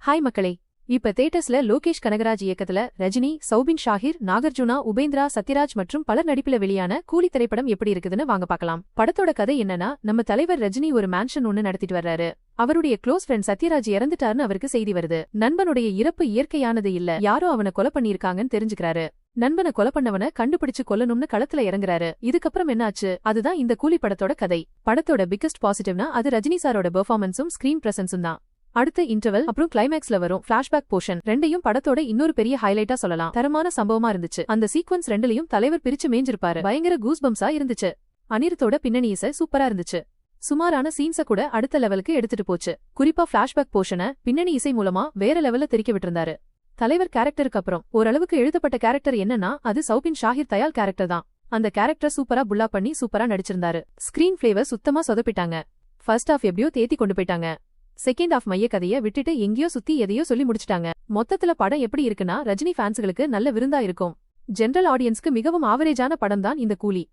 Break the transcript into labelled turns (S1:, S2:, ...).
S1: Hi மக்களே. இப்ப தியேட்டர்ஸ்ல லோகேஷ் கனகராஜ் இயக்கத்துல ரஜினி, சௌபின் ஷாஹிர், நாகார்ஜுனா, உபேந்திரா, சத்யராஜ் மற்றும் பலர் நடிப்புல வெளியான கூலி திரைப்படம் எப்படி இருக்குதுன்னு வாங்க பார்க்கலாம். படத்தோட கதை என்னன்னா, நம்ம தலைவர் ரஜினி ஒரு மேன்ஷன் ஒன்னு நடத்திட்டு வர்றாரு. அவருடைய க்ளோஸ் ஃப்ரெண்ட் சத்யராஜ் இறந்துட்டாருன்னு அவருக்கு செய்தி வருது. நண்பனுடைய இறப்பு இயற்கையானது இல்ல, யாரோ அவனை கொலை பண்ணிருக்காங்கன்னு தெரிஞ்சுக்கிறாரு. நண்பனை கொலை பண்ணவன கண்டுபிடிச்சு கொல்லணும்னு களத்துல இறங்குறாரு. இதுக்கப்புறம் என்னாச்சு, அதுதான் இந்த கூலி படத்தோட கதை. படத்தோட பிக்கஸ்ட் பாசிட்டிவ்னா அது ரஜினி சாரோட பெர்ஃபார்மன்ஸும் ஸ்கிரீன் பிரசன்ஸும் தான். அடுத்து இன்டர்வல் அப்புறம் கிளைமேக்ஸ்ல வரும் ஃபிளாஷ்பேக் போர்ஷன் ரெண்டையும் படத்தோட இன்னொரு பெரிய ஹைலைட்டா சொல்லலாம். தரமான சம்பவமா இருந்துச்சு. அந்த சீக்வன்ஸ் ரெண்டுலயும் தலைவர் பிரிச்சு மேஞ்சிருப்பாரு. பயங்கர கூஸ்பம்ஸா இருந்துச்சு. அனிருத்தோட பின்னணி இசை சூப்பரா இருந்துச்சு. சுமாரான சீன்ஸ கூட அடுத்த லெவலுக்கு எடுத்துட்டு போச்சு. குறிப்பா ஃபிளாஷ்பேக் போர்ஷனை பின்னணி இசை மூலமா வேற லெவல்ல தெரிக்க விட்டிருந்தாரு. தலைவர் கேரக்டருக்கு அப்புறம் ஓரளவுக்கு எழுதப்பட்ட கேரக்டர் என்னன்னா அது சௌபின் ஷாஹிர் தயால் கேரக்டர் தான். அந்த கேரக்டர் சூப்பரா புல்லா பண்ணி சூப்பரா நடிச்சிருந்தாரு. ஸ்கிரீன் ஃபிளேவர் சுத்தமா சொதப்பிட்டாங்க. ஃபர்ஸ்ட் ஹாஃப் எப்படியோ தேத்தி கொண்டு போயிட்டாங்க. செகண்ட் ஹாஃப் மைய கதையை விட்டுட்டு எங்கேயோ சுத்தி எதையோ சொல்லி முடிச்சிட்டாங்க. மொத்தத்துல படம் எப்படி இருக்குன்னா ரஜினி ஃபேன்ஸ்களுக்கு நல்ல விருந்தா இருக்கும். ஜெனரல் ஆடியன்ஸ்க்கு மிகவும் ஆவரேஜான படம் தான் இந்த கூலி.